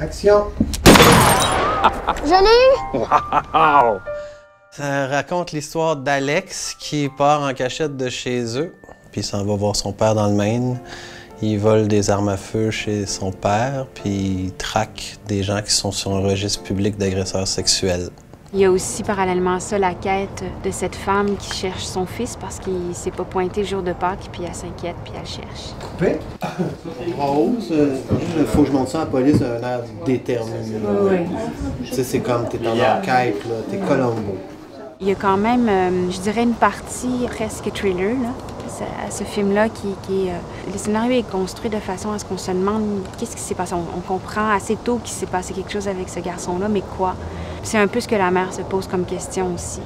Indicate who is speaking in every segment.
Speaker 1: Action!
Speaker 2: Je l'ai eu!
Speaker 3: Wow!
Speaker 1: Ça raconte l'histoire d'Alex qui part en cachette de chez eux, puis il s'en va voir son père dans le Maine. Il vole des armes à feu chez son père, puis il traque des gens qui sont sur un registre public d'agresseurs sexuels.
Speaker 4: Il y a aussi parallèlement à ça la quête de cette femme qui cherche son fils parce qu'il s'est pas pointé le jour de Pâques, puis elle s'inquiète, puis elle cherche.
Speaker 1: Coupé? Rose, il faut que je monte ça à la police, un air déterminé.
Speaker 4: Oui.
Speaker 1: Tu sais, c'est comme t'es en enquête, là, t'es Columbo.
Speaker 4: Il y a quand même, je dirais, une partie presque thriller, là, à ce film-là qui est... le scénario est construit de façon à ce qu'on se demande qu'est-ce qui s'est passé. On comprend assez tôt qu'il s'est passé quelque chose avec ce garçon-là, mais quoi? C'est un peu ce que la mère se pose comme question aussi.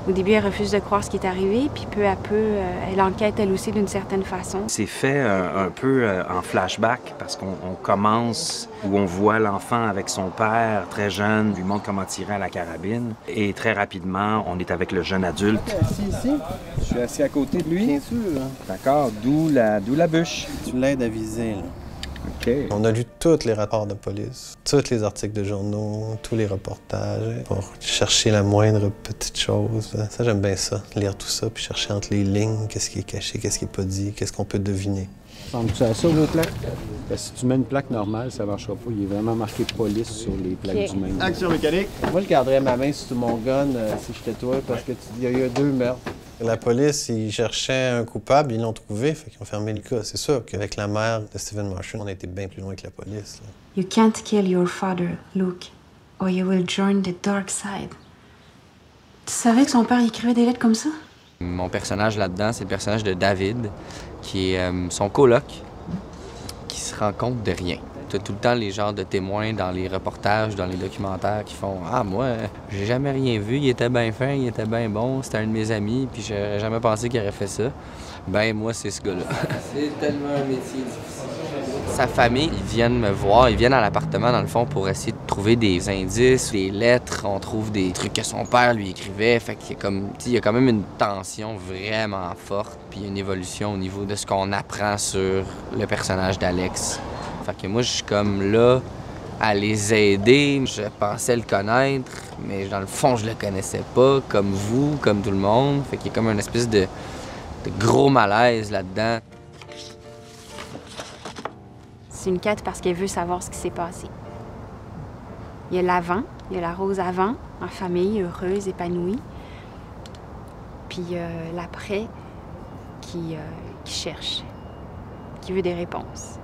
Speaker 4: Au début, elle refuse de croire ce qui est arrivé, puis peu à peu, elle enquête elle aussi d'une certaine façon.
Speaker 3: C'est fait un peu en flashback parce qu'on commence où on voit l'enfant avec son père très jeune, lui montre comment tirer à la carabine. Et très rapidement, on est avec le jeune adulte.
Speaker 5: Assis ici. Je suis assis à côté de lui.
Speaker 1: Bien sûr, hein.
Speaker 5: D'accord, d'où la bûche.
Speaker 1: Tu l'aides à viser, là.
Speaker 5: OK.
Speaker 1: On a lu tous les rapports de police, tous les articles de journaux, tous les reportages, pour chercher la moindre petite chose. Ça, j'aime bien ça, lire tout ça, puis chercher entre les lignes qu'est-ce qui est caché, qu'est-ce qui n'est pas dit, qu'est-ce qu'on peut deviner.
Speaker 5: Ressemble-tu à ça, vos plaques? Parce que si tu mets une plaque normale, ça ne marchera pas. Il est vraiment marqué police sur les plaques du Maine.
Speaker 1: Action mécanique. Moi, je garderais ma main sur mon gun si j'étais toi, parce qu'il y a eu 2 meurtres. La police, ils cherchaient un coupable, ils l'ont trouvé, fait qu'ils ont fermé le cas. C'est sûr qu'avec la mère de Stephen Marshall, on a été bien plus loin que la police. Là.
Speaker 4: You can't kill your father, Luke, or you will join the dark side. Tu savais que son père écrivait des lettres comme ça?
Speaker 6: Mon personnage là-dedans, c'est le personnage de David, qui est son coloc, qui se rend compte de rien. T'as tout le temps les genres de témoins dans les reportages, dans les documentaires qui font « Ah, moi, j'ai jamais rien vu, il était bien fin, il était bien bon, c'était un de mes amis, puis j'aurais jamais pensé qu'il aurait fait ça. » Ben, moi, c'est ce gars-là. C'est tellement un métier difficile. Sa famille, ils viennent me voir, ils viennent à l'appartement, dans le fond, pour essayer de trouver des indices, des lettres. On trouve des trucs que son père lui écrivait. Fait qu'il y a comme, il y a quand même une tension vraiment forte, puis une évolution au niveau de ce qu'on apprend sur le personnage d'Alex. Fait que moi, je suis comme là à les aider. Je pensais le connaître, mais dans le fond, je le connaissais pas, comme vous, comme tout le monde. Fait qu'il y a comme une espèce de gros malaise là-dedans.
Speaker 4: C'est une quête parce qu'elle veut savoir ce qui s'est passé. Il y a l'avant, il y a la Rose avant, en famille, heureuse, épanouie. Puis l'après qui cherche, qui veut des réponses.